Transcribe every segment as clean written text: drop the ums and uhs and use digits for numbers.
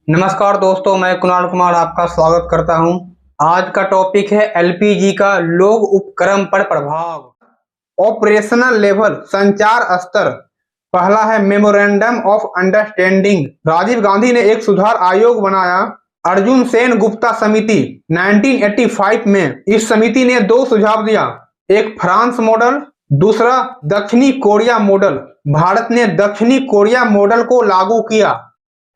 नमस्कार दोस्तों, मैं कुणाल कुमार आपका स्वागत करता हूं। आज का टॉपिक है एलपीजी का लोग उपक्रम पर प्रभाव। ऑपरेशनल लेवल संचार स्तर। पहला है memorandum of understanding. Rajiv Gandhi ने एक सुधार आयोग बनाया, अर्जुन सेन गुप्ता समिति 1985 में। इस समिति ने दो सुझाव दिया, एक फ्रांस मॉडल, दूसरा दक्षिणी कोरिया मॉडल। भारत ने दक्षिणी कोरिया मॉडल को लागू किया।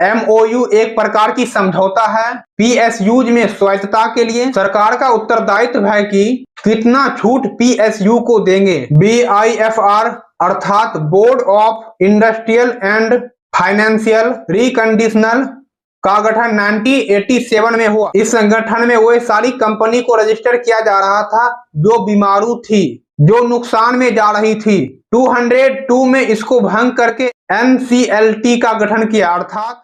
MOU एक प्रकार की समझौता है। PSUs में स्वायत्तता के लिए सरकार का उत्तरदायित्व है कि कितना छूट PSU को देंगे। BIFR अर्थात board of industrial and financial reconstruction का गठन 1987 में हुआ। इस संगठन में वो सारी कंपनी को रजिस्टर किया जा रहा था जो बीमारू थी, जो नुकसान में जा रही थी। 202 में इसको भंग करके NCLT का गठन किया, अर्थात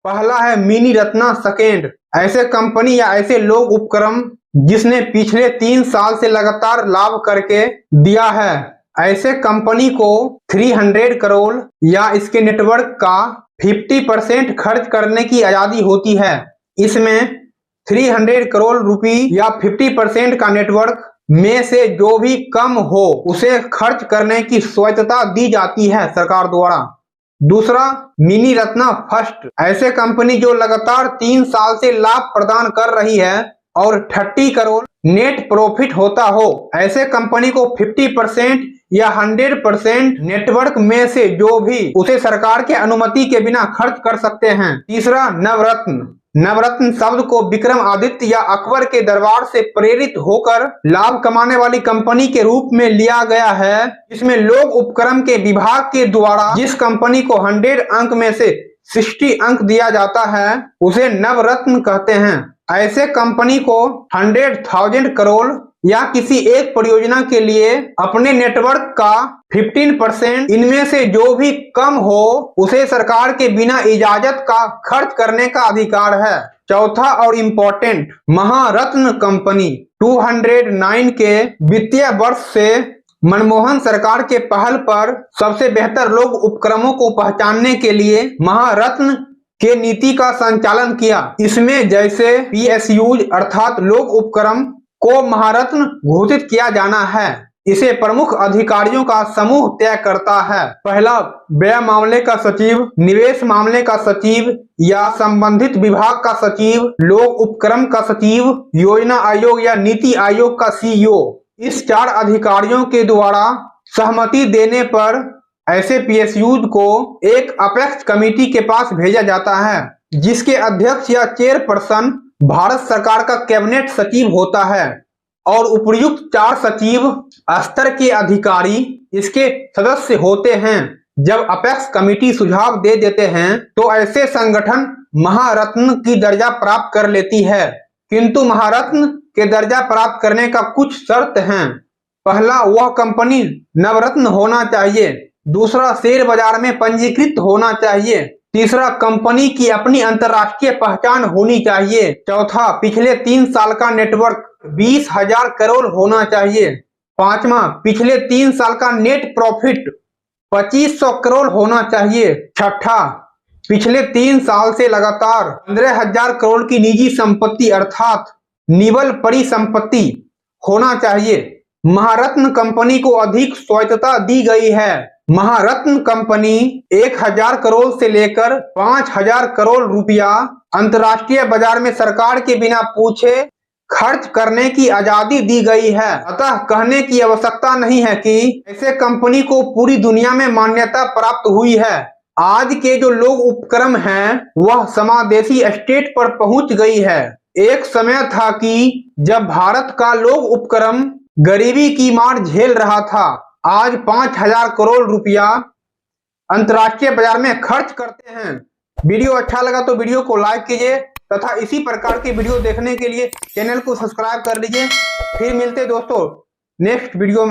पहला है मिनी रत्ना, सेकेंड ऐसे कंपनी या ऐसे लोग उपक्रम जिसने पिछले 3 साल से लगातार लाभ करके दिया है। ऐसे कंपनी को 300 करोड़ या इसके नेटवर्क का 50% खर्च करने की आजादी होती है। इसमें 300 करोड़ रुपए या 50% का नेटवर्क में से जो भी कम हो उसे खर्च करने की स्वायत्तता दी जाती है सरकार द्वारा। दूसरा मिनी रत्ना फर्स्ट, ऐसे कंपनी जो लगातार 3 साल से लाभ प्रदान कर रही है और 30 करोड़ नेट प्रॉफिट होता हो। ऐसे कंपनी को 50% या 100% नेटवर्क में से जो भी उसे सरकार के अनुमति के बिना खर्च कर सकते हैं। तीसरा नवरत्न। नवरत्न शब्द को विक्रमादित्य या अकबर के दरबार से प्रेरित होकर लाभ कमाने वाली कंपनी के रूप में लिया गया है, जिसमें लोग उपक्रम के विभाग के द्वारा जिस कंपनी को 100 अंक में से 60 अंक दिया जाता है उसे नवरत्न कहते हैं। ऐसे कंपनी को 100,000 करोड़ या किसी एक परियोजना के लिए अपने नेटवर्क का 15% इनमें से जो भी कम हो उसे सरकार के बिना इजाजत का खर्च करने का अधिकार है। चौथा और इम्पोर्टेंट, महारत्न कंपनी 209 के वित्तीय वर्ष से मनमोहन सरकार के पहल पर सबसे बेहतर लोग उपक्रमों को पहचानने के लिए महारत्न के नीति का संचालन किया। इसमें जैसे PSUs अर्थात लोग उपक्रम को महारत्न घोषित किया जाना है, इसे प्रमुख अधिकारियों का समूह तय करता है। पहला व्यय मामले का सचिव, निवेश मामले का सचिव या संबंधित विभाग का सचिव, लोग उपक्रम का सचिव, योजना आयोग या नीति आयोग का CEO। इस 4 अधिकारियों के द्वारा सहमति देने पर ऐसे PSUs को एक अपेक्स कमेटी के पास भेजा जाता है, जिसके अध्यक्ष या चेयरपर्सन भारत सरकार का कैबिनेट सचिव होता है और उपयुक्त 4 सचिव स्तर के अधिकारी इसके सदस्य होते हैं। जब अपेक्स कमेटी सुझाव दे देते हैं तो ऐसे संगठन महारत्न की दर्जा प्राप्त कर लेती है, किंतु महारत्न के दर्जा प्राप्त करने का कुछ शर्त हैं। पहला, वह कंपनी नवरत्न होना चाहिए। दूसरा, शेयर बाजार में पंजीकृत होना चाहिए। तीसरा, कंपनी की अपनी अंतर्राष्ट्रीय पहचान होनी चाहिए। चौथा, पिछले 3 साल का नेटवर्क 20,000 करोड़ होना चाहिए। पांचवा, पिछले 3 साल का नेट प्रॉफिट 2500 करोड़ होना चाहिए। छठा, पिछले 3 साल से लगातार 15,000 करोड़ की निजी संपत्ति अर्थात निवल परिसंपत्ति होना चाहिए। महारत्न कंपनी को अधिक स्वायत्तता दी गई है। महारत्न कंपनी 1,000 करोड़ से लेकर 5,000 करोड़ रुपया अंतर्राष्ट्रीय बाजार में सरकार के बिना पूछे खर्च करने की आजादी दी गई है। अतः कहने की आवश्यकता नहीं है कि ऐसे कंपनी को पूरी दुनिया में मान्यता प्राप्त हुई है। आज के जो लोग उपक्रम हैं वह समादेशी स्टेट पर पहुंच गई है। एक समय था कि जब भारत का लोग उपक्रम गरीबी की मार झेल रहा था। आज 5,000 करोड़ रुपया अंतर्राष्ट्रीय बाजार में खर्च करते हैं। वीडियो अच्छा लगा तो वीडियो को लाइक कीजिए तथा इसी प्रकार की वीडियो देखने के लिए चैनल को सब्सक्राइब कर लीजिए। फिर मिलते दोस्तों नेक्स्ट वीडियो में।